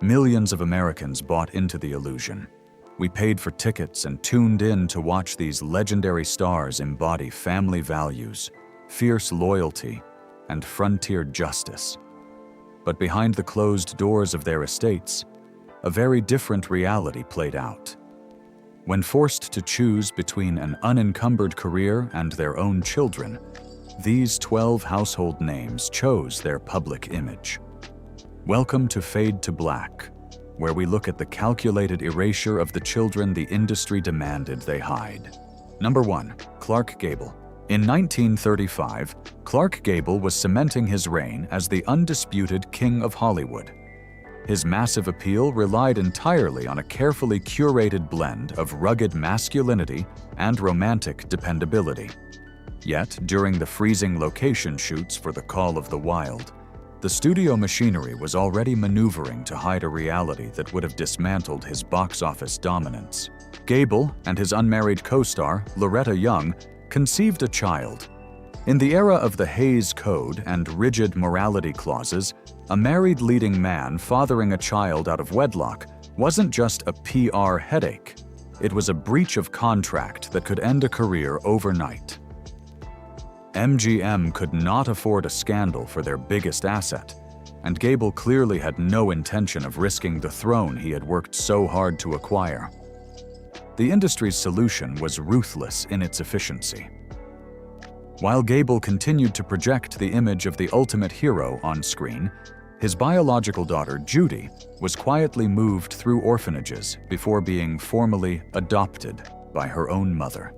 Millions of Americans bought into the illusion. We paid for tickets and tuned in to watch these legendary stars embody family values, fierce loyalty, and frontier justice. But behind the closed doors of their estates, a very different reality played out. When forced to choose between an unencumbered career and their own children, these 12 household names chose their public image. Welcome to Fade to Black, where we look at the calculated erasure of the children the industry demanded they hide. Number 1. Clark Gable. In 1935, Clark Gable was cementing his reign as the undisputed king of Hollywood. His massive appeal relied entirely on a carefully curated blend of rugged masculinity and romantic dependability. Yet, during the freezing location shoots for The Call of the Wild, the studio machinery was already maneuvering to hide a reality that would have dismantled his box office dominance. Gable and his unmarried co-star, Loretta Young, conceived a child. In the era of the Hays Code and rigid morality clauses, a married leading man fathering a child out of wedlock wasn't just a PR headache. It was a breach of contract that could end a career overnight. MGM could not afford a scandal for their biggest asset, and Gable clearly had no intention of risking the throne he had worked so hard to acquire. The industry's solution was ruthless in its efficiency. While Gable continued to project the image of the ultimate hero on screen, his biological daughter, Judy, was quietly moved through orphanages before being formally adopted by her own mother.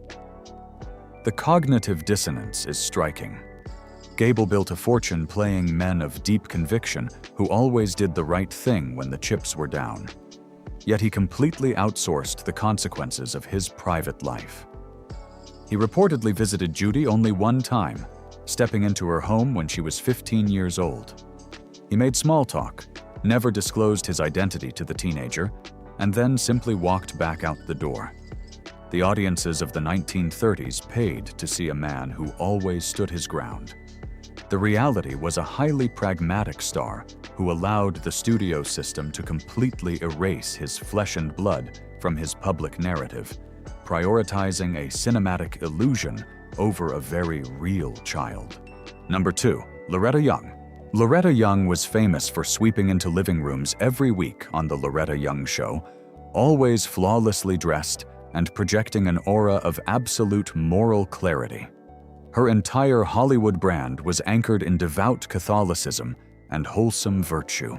The cognitive dissonance is striking. Gable built a fortune playing men of deep conviction who always did the right thing when the chips were down. Yet he completely outsourced the consequences of his private life. He reportedly visited Judy only one time, stepping into her home when she was 15 years old. He made small talk, never disclosed his identity to the teenager, and then simply walked back out the door. The audiences of the 1930s paid to see a man who always stood his ground. The reality was a highly pragmatic star who allowed the studio system to completely erase his flesh and blood from his public narrative, prioritizing a cinematic illusion over a very real child. Number 2. Loretta Young. Loretta Young was famous for sweeping into living rooms every week on The Loretta Young Show, always flawlessly dressed and projecting an aura of absolute moral clarity. Her entire Hollywood brand was anchored in devout Catholicism and wholesome virtue.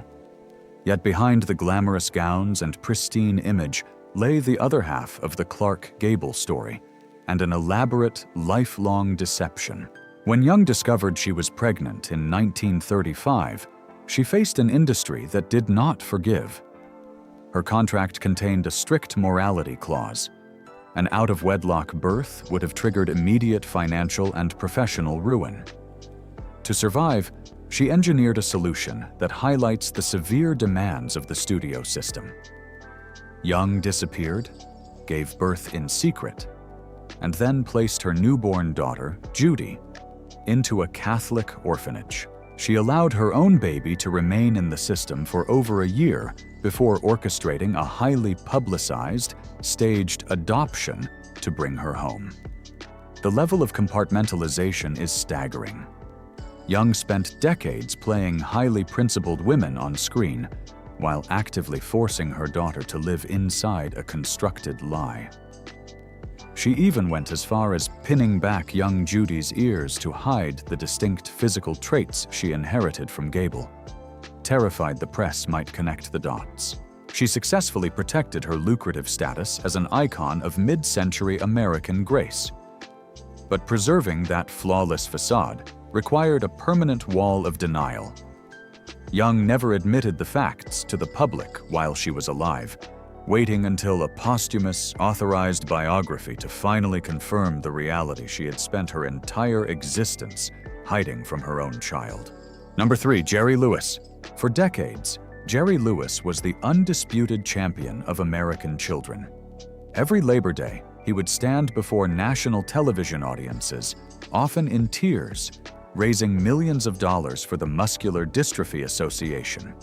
Yet behind the glamorous gowns and pristine image lay the other half of the Clark Gable story, and an elaborate, lifelong deception. When Young discovered she was pregnant in 1935, she faced an industry that did not forgive. Her contract contained a strict morality clause. An out-of-wedlock birth would have triggered immediate financial and professional ruin. To survive, she engineered a solution that highlights the severe demands of the studio system. Young disappeared, gave birth in secret, and then placed her newborn daughter, Judy, into a Catholic orphanage. She allowed her own baby to remain in the system for over a year before orchestrating a highly publicized, staged adoption to bring her home. The level of compartmentalization is staggering. Young spent decades playing highly principled women on screen, while actively forcing her daughter to live inside a constructed lie. She even went as far as pinning back young Judy's ears to hide the distinct physical traits she inherited from Gable. Terrified the press might connect the dots, she successfully protected her lucrative status as an icon of mid-century American grace. But preserving that flawless facade required a permanent wall of denial. Young never admitted the facts to the public while she was alive, waiting until a posthumous, authorized biography to finally confirm the reality she had spent her entire existence hiding from her own child. Number 3. Jerry Lewis. For decades, Jerry Lewis was the undisputed champion of American children. Every Labor Day, he would stand before national television audiences, often in tears, raising millions of dollars for the Muscular Dystrophy Association.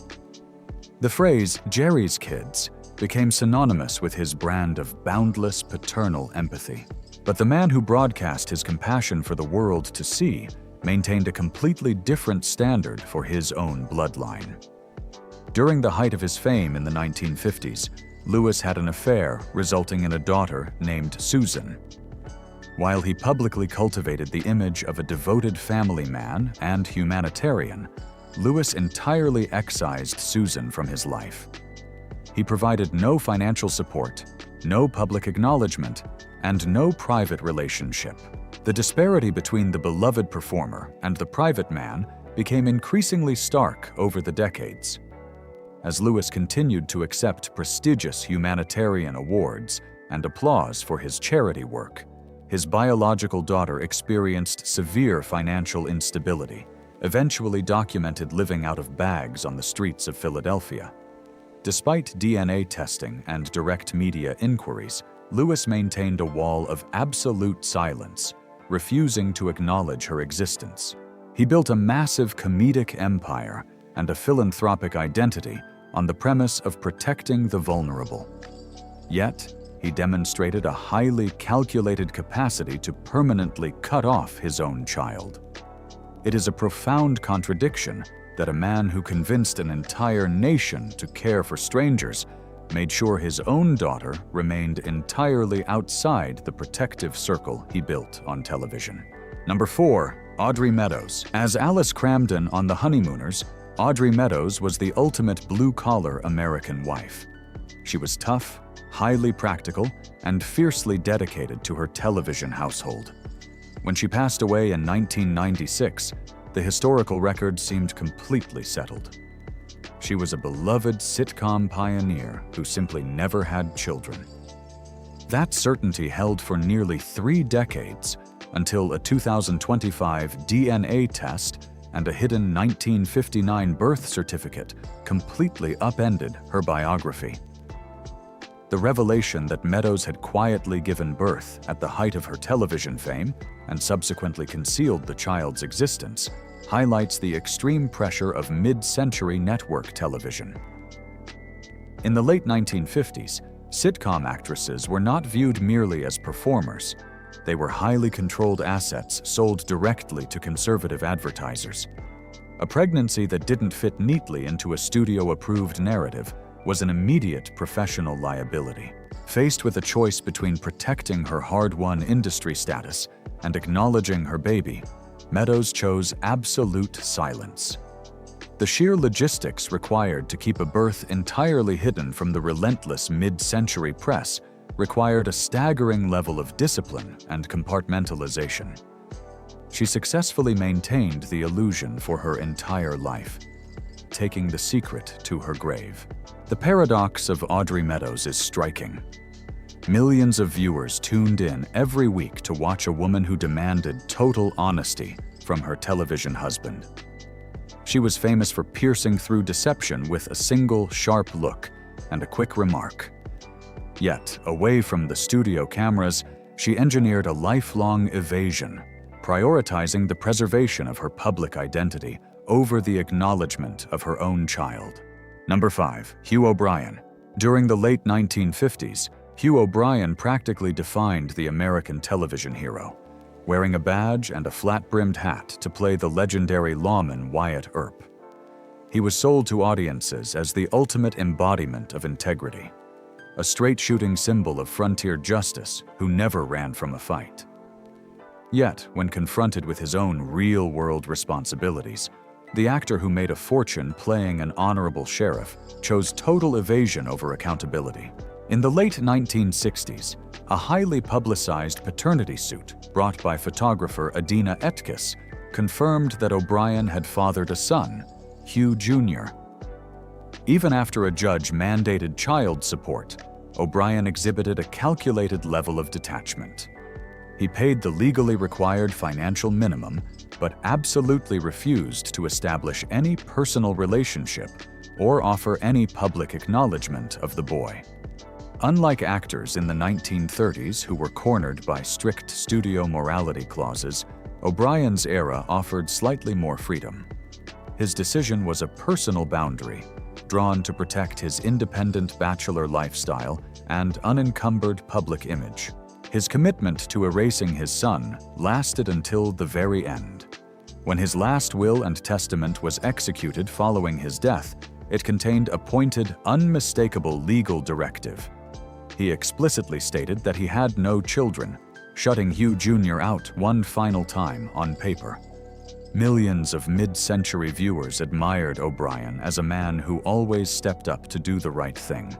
The phrase "Jerry's kids" became synonymous with his brand of boundless paternal empathy. But the man who broadcast his compassion for the world to see maintained a completely different standard for his own bloodline. During the height of his fame in the 1950s, Lewis had an affair resulting in a daughter named Susan. While he publicly cultivated the image of a devoted family man and humanitarian, Lewis entirely excised Susan from his life. He provided no financial support, no public acknowledgement, and no private relationship. The disparity between the beloved performer and the private man became increasingly stark over the decades. As Lewis continued to accept prestigious humanitarian awards and applause for his charity work, his biological daughter experienced severe financial instability, eventually documented living out of bags on the streets of Philadelphia. Despite DNA testing and direct media inquiries, Lewis maintained a wall of absolute silence, refusing to acknowledge her existence. He built a massive comedic empire and a philanthropic identity on the premise of protecting the vulnerable. Yet, he demonstrated a highly calculated capacity to permanently cut off his own child. It is a profound contradiction that a man who convinced an entire nation to care for strangers made sure his own daughter remained entirely outside the protective circle he built on television. Number 4. Audrey Meadows. As Alice Cramden on The Honeymooners, Audrey Meadows was the ultimate blue-collar American wife. She was tough, highly practical, and fiercely dedicated to her television household. When she passed away in 1996, the historical record seemed completely settled. She was a beloved sitcom pioneer who simply never had children. That certainty held for nearly 3 decades until a 2025 DNA test and a hidden 1959 birth certificate completely upended her biography. The revelation that Meadows had quietly given birth at the height of her television fame and subsequently concealed the child's existence highlights the extreme pressure of mid-century network television. In the late 1950s, sitcom actresses were not viewed merely as performers. They were highly controlled assets sold directly to conservative advertisers. A pregnancy that didn't fit neatly into a studio-approved narrative was an immediate professional liability. Faced with a choice between protecting her hard-won industry status and acknowledging her baby, Meadows chose absolute silence. The sheer logistics required to keep a birth entirely hidden from the relentless mid-century press required a staggering level of discipline and compartmentalization. She successfully maintained the illusion for her entire life, taking the secret to her grave. The paradox of Audrey Meadows is striking. Millions of viewers tuned in every week to watch a woman who demanded total honesty from her television husband. She was famous for piercing through deception with a single sharp look and a quick remark. Yet, away from the studio cameras, she engineered a lifelong evasion, prioritizing the preservation of her public identity over the acknowledgement of her own child. Number 5. Hugh O'Brian. During the late 1950s, Hugh O'Brian practically defined the American television hero, wearing a badge and a flat-brimmed hat to play the legendary lawman Wyatt Earp. He was sold to audiences as the ultimate embodiment of integrity, a straight-shooting symbol of frontier justice who never ran from a fight. Yet, when confronted with his own real-world responsibilities, the actor who made a fortune playing an honorable sheriff chose total evasion over accountability. In the late 1960s, a highly publicized paternity suit brought by photographer Adina Etkes confirmed that O'Brian had fathered a son, Hugh Jr. Even after a judge mandated child support, O'Brian exhibited a calculated level of detachment. He paid the legally required financial minimum, but absolutely refused to establish any personal relationship or offer any public acknowledgement of the boy. Unlike actors in the 1930s who were cornered by strict studio morality clauses, O'Brian's era offered slightly more freedom. His decision was a personal boundary, drawn to protect his independent bachelor lifestyle and unencumbered public image. His commitment to erasing his son lasted until the very end. When his last will and testament was executed following his death, it contained a pointed, unmistakable legal directive. He explicitly stated that he had no children, shutting Hugh Jr. out one final time on paper. Millions of mid-century viewers admired O'Brien as a man who always stepped up to do the right thing.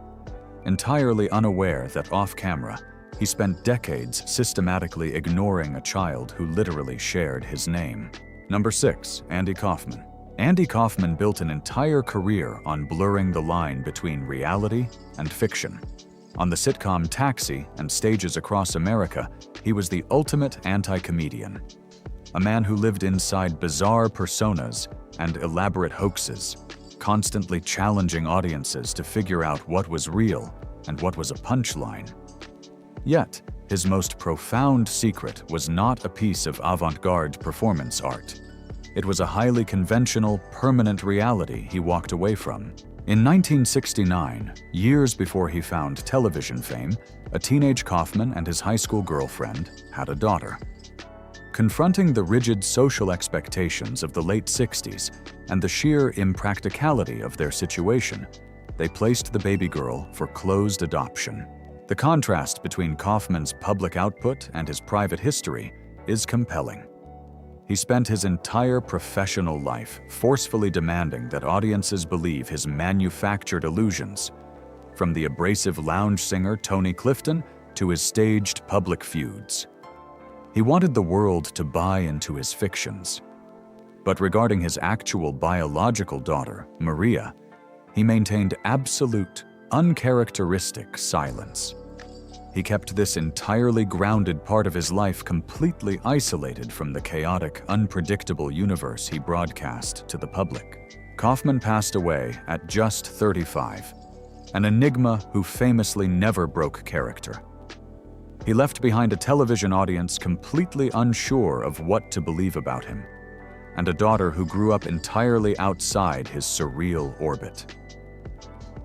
Entirely unaware that off-camera, he spent decades systematically ignoring a child who literally shared his name. Number 6. Andy Kaufman. Andy Kaufman built an entire career on blurring the line between reality and fiction. On the sitcom Taxi and stages across America, he was the ultimate anti-comedian. A man who lived inside bizarre personas and elaborate hoaxes, constantly challenging audiences to figure out what was real and what was a punchline. Yet, his most profound secret was not a piece of avant-garde performance art. It was a highly conventional, permanent reality he walked away from. In 1969, years before he found television fame, a teenage Kaufman and his high school girlfriend had a daughter. Confronting the rigid social expectations of the late 60s and the sheer impracticality of their situation, they placed the baby girl for closed adoption. The contrast between Kaufman's public output and his private history is compelling. He spent his entire professional life forcefully demanding that audiences believe his manufactured illusions, from the abrasive lounge singer Tony Clifton to his staged public feuds. He wanted the world to buy into his fictions. But regarding his actual biological daughter, Maria, he maintained absolute, uncharacteristic silence. He kept this entirely grounded part of his life completely isolated from the chaotic, unpredictable universe he broadcast to the public. Kaufman passed away at just 35, an enigma who famously never broke character. He left behind a television audience completely unsure of what to believe about him, and a daughter who grew up entirely outside his surreal orbit.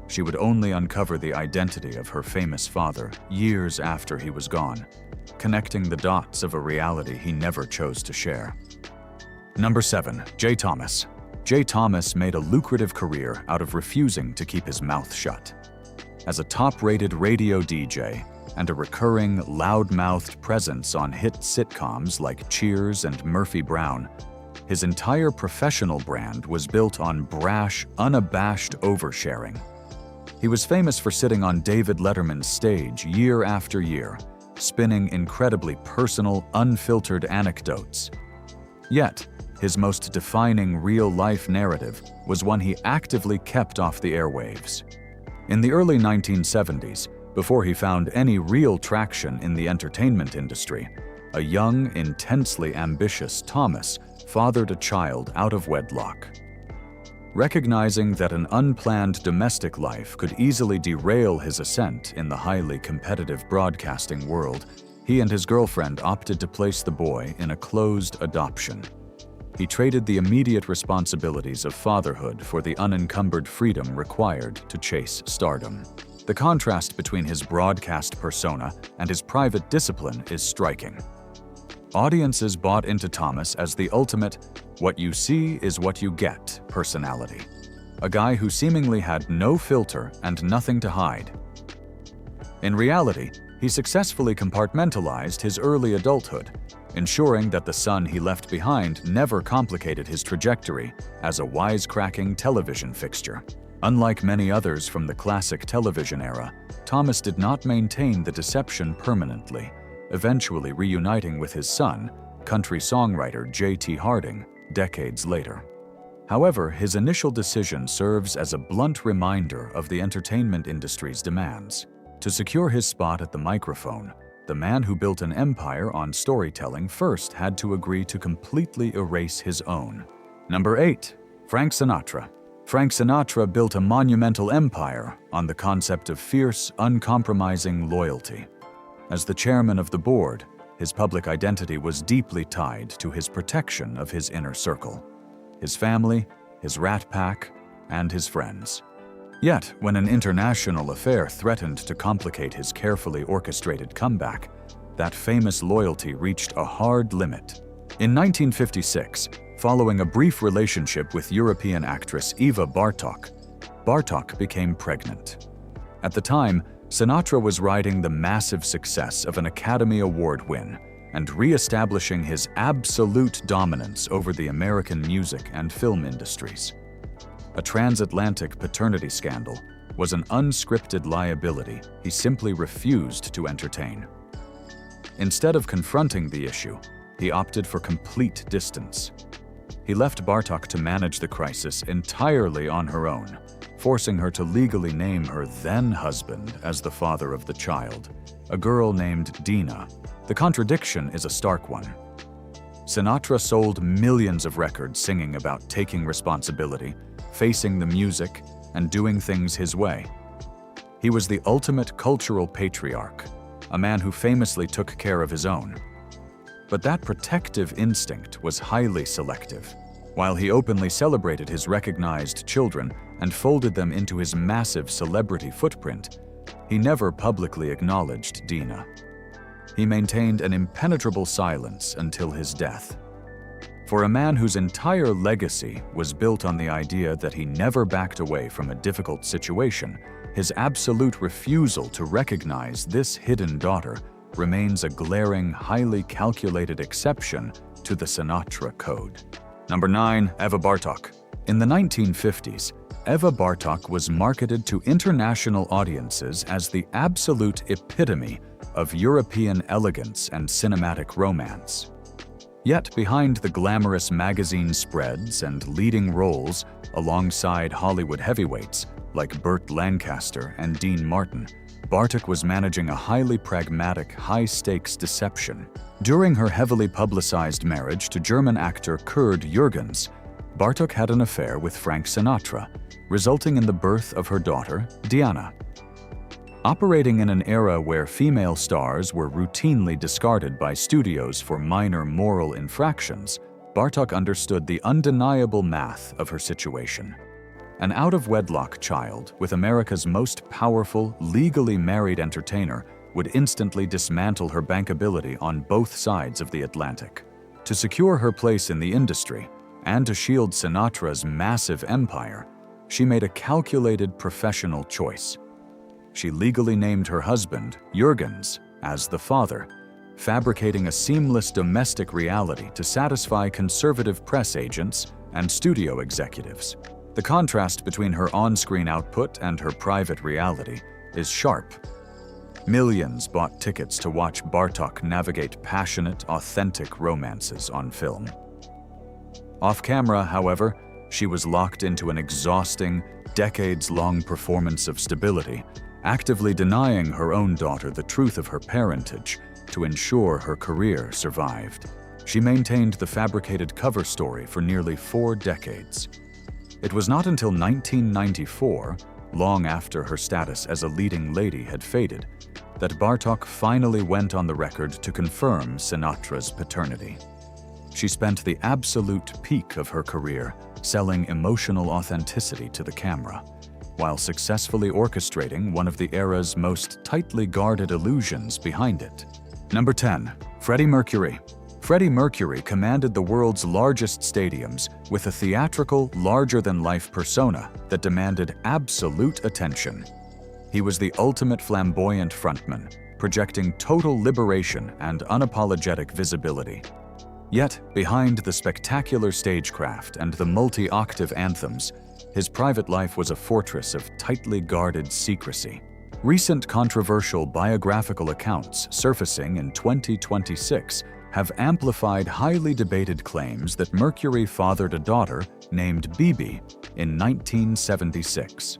She would only uncover the identity of her famous father years after he was gone, connecting the dots of a reality he never chose to share. Number 7. Jay Thomas. Jay Thomas made a lucrative career out of refusing to keep his mouth shut. As a top-rated radio DJ and a recurring, loud-mouthed presence on hit sitcoms like Cheers and Murphy Brown, his entire professional brand was built on brash, unabashed oversharing. He was famous for sitting on David Letterman's stage year after year, spinning incredibly personal, unfiltered anecdotes. Yet, his most defining real-life narrative was one he actively kept off the airwaves. In the early 1970s, before he found any real traction in the entertainment industry, a young, intensely ambitious Thomas fathered a child out of wedlock. Recognizing that an unplanned domestic life could easily derail his ascent in the highly competitive broadcasting world, he and his girlfriend opted to place the boy in a closed adoption. He traded the immediate responsibilities of fatherhood for the unencumbered freedom required to chase stardom. The contrast between his broadcast persona and his private discipline is striking. Audiences bought into Thomas as the ultimate "what you see is what you get" personality, a guy who seemingly had no filter and nothing to hide. In reality, he successfully compartmentalized his early adulthood, ensuring that the son he left behind never complicated his trajectory as a wisecracking television fixture. Unlike many others from the classic television era, Thomas did not maintain the deception permanently, eventually reuniting with his son, country songwriter J.T. Harding, decades later. However, his initial decision serves as a blunt reminder of the entertainment industry's demands. To secure his spot at the microphone, the man who built an empire on storytelling first had to agree to completely erase his own. Number 8. Frank Sinatra. Frank Sinatra built a monumental empire on the concept of fierce, uncompromising loyalty. As the chairman of the board, his public identity was deeply tied to his protection of his inner circle, his family, his rat pack, and his friends. Yet, when an international affair threatened to complicate his carefully orchestrated comeback, that famous loyalty reached a hard limit. In 1956, following a brief relationship with European actress Eva Bartók, Bartók became pregnant. At the time, Sinatra was riding the massive success of an Academy Award win and re-establishing his absolute dominance over the American music and film industries. A transatlantic paternity scandal was an unscripted liability he simply refused to entertain. Instead of confronting the issue, he opted for complete distance. He left Bartók to manage the crisis entirely on her own, forcing her to legally name her then-husband as the father of the child, a girl named Dina. The contradiction is a stark one. Sinatra sold millions of records singing about taking responsibility, facing the music, and doing things his way. He was the ultimate cultural patriarch, a man who famously took care of his own. But that protective instinct was highly selective. While he openly celebrated his recognized children and folded them into his massive celebrity footprint, he never publicly acknowledged Dina. He maintained an impenetrable silence until his death. For a man whose entire legacy was built on the idea that he never backed away from a difficult situation, his absolute refusal to recognize this hidden daughter remains a glaring, highly calculated exception to the Sinatra code. Number 9. Eva Bartók. In the 1950s, Eva Bartók was marketed to international audiences as the absolute epitome of European elegance and cinematic romance. Yet behind the glamorous magazine spreads and leading roles alongside Hollywood heavyweights like Burt Lancaster and Dean Martin, Bartók was managing a highly pragmatic, high-stakes deception. During her heavily publicized marriage to German actor Kurt Jürgens, Bartók had an affair with Frank Sinatra, resulting in the birth of her daughter, Diana. Operating in an era where female stars were routinely discarded by studios for minor moral infractions, Bartók understood the undeniable math of her situation. An out-of-wedlock child with America's most powerful, legally married entertainer would instantly dismantle her bankability on both sides of the Atlantic. To secure her place in the industry, and to shield Sinatra's massive empire, she made a calculated professional choice. She legally named her husband, Jürgens, as the father, fabricating a seamless domestic reality to satisfy conservative press agents and studio executives. The contrast between her on-screen output and her private reality is sharp. Millions bought tickets to watch Bartók navigate passionate, authentic romances on film. Off-camera, however, she was locked into an exhausting, decades-long performance of stability, actively denying her own daughter the truth of her parentage to ensure her career survived. She maintained the fabricated cover story for nearly 4 decades. It was not until 1994, long after her status as a leading lady had faded, that Bartók finally went on the record to confirm Sinatra's paternity. She spent the absolute peak of her career selling emotional authenticity to the camera, while successfully orchestrating one of the era's most tightly guarded illusions behind it. Number 10. Freddie Mercury. Freddie Mercury commanded the world's largest stadiums with a theatrical, larger-than-life persona that demanded absolute attention. He was the ultimate flamboyant frontman, projecting total liberation and unapologetic visibility. Yet, behind the spectacular stagecraft and the multi-octave anthems, his private life was a fortress of tightly guarded secrecy. Recent controversial biographical accounts surfacing in 2026 have amplified highly debated claims that Mercury fathered a daughter named Bibi in 1976.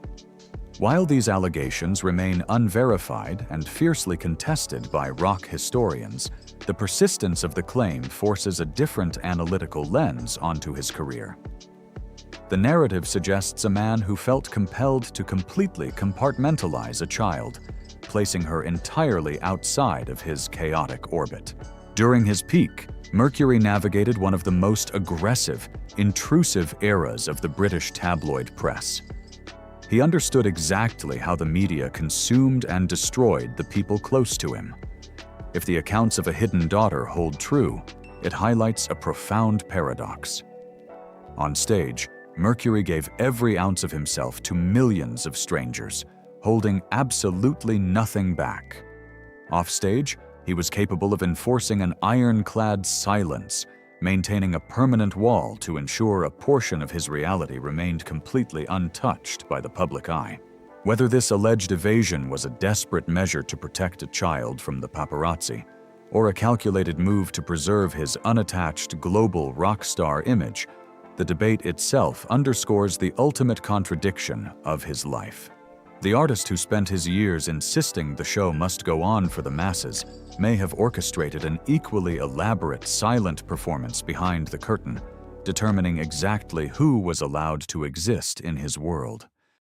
While these allegations remain unverified and fiercely contested by rock historians, the persistence of the claim forces a different analytical lens onto his career. The narrative suggests a man who felt compelled to completely compartmentalize a child, placing her entirely outside of his chaotic orbit. During his peak, Mercury navigated one of the most aggressive, intrusive eras of the British tabloid press. He understood exactly how the media consumed and destroyed the people close to him. If the accounts of a hidden daughter hold true, it highlights a profound paradox. On stage, Mercury gave every ounce of himself to millions of strangers, holding absolutely nothing back. Offstage, he was capable of enforcing an ironclad silence, maintaining a permanent wall to ensure a portion of his reality remained completely untouched by the public eye. Whether this alleged evasion was a desperate measure to protect a child from the paparazzi, or a calculated move to preserve his unattached global rock star image, the debate itself underscores the ultimate contradiction of his life. The artist who spent his years insisting the show must go on for the masses may have orchestrated an equally elaborate silent performance behind the curtain, determining exactly who was allowed to exist in his world.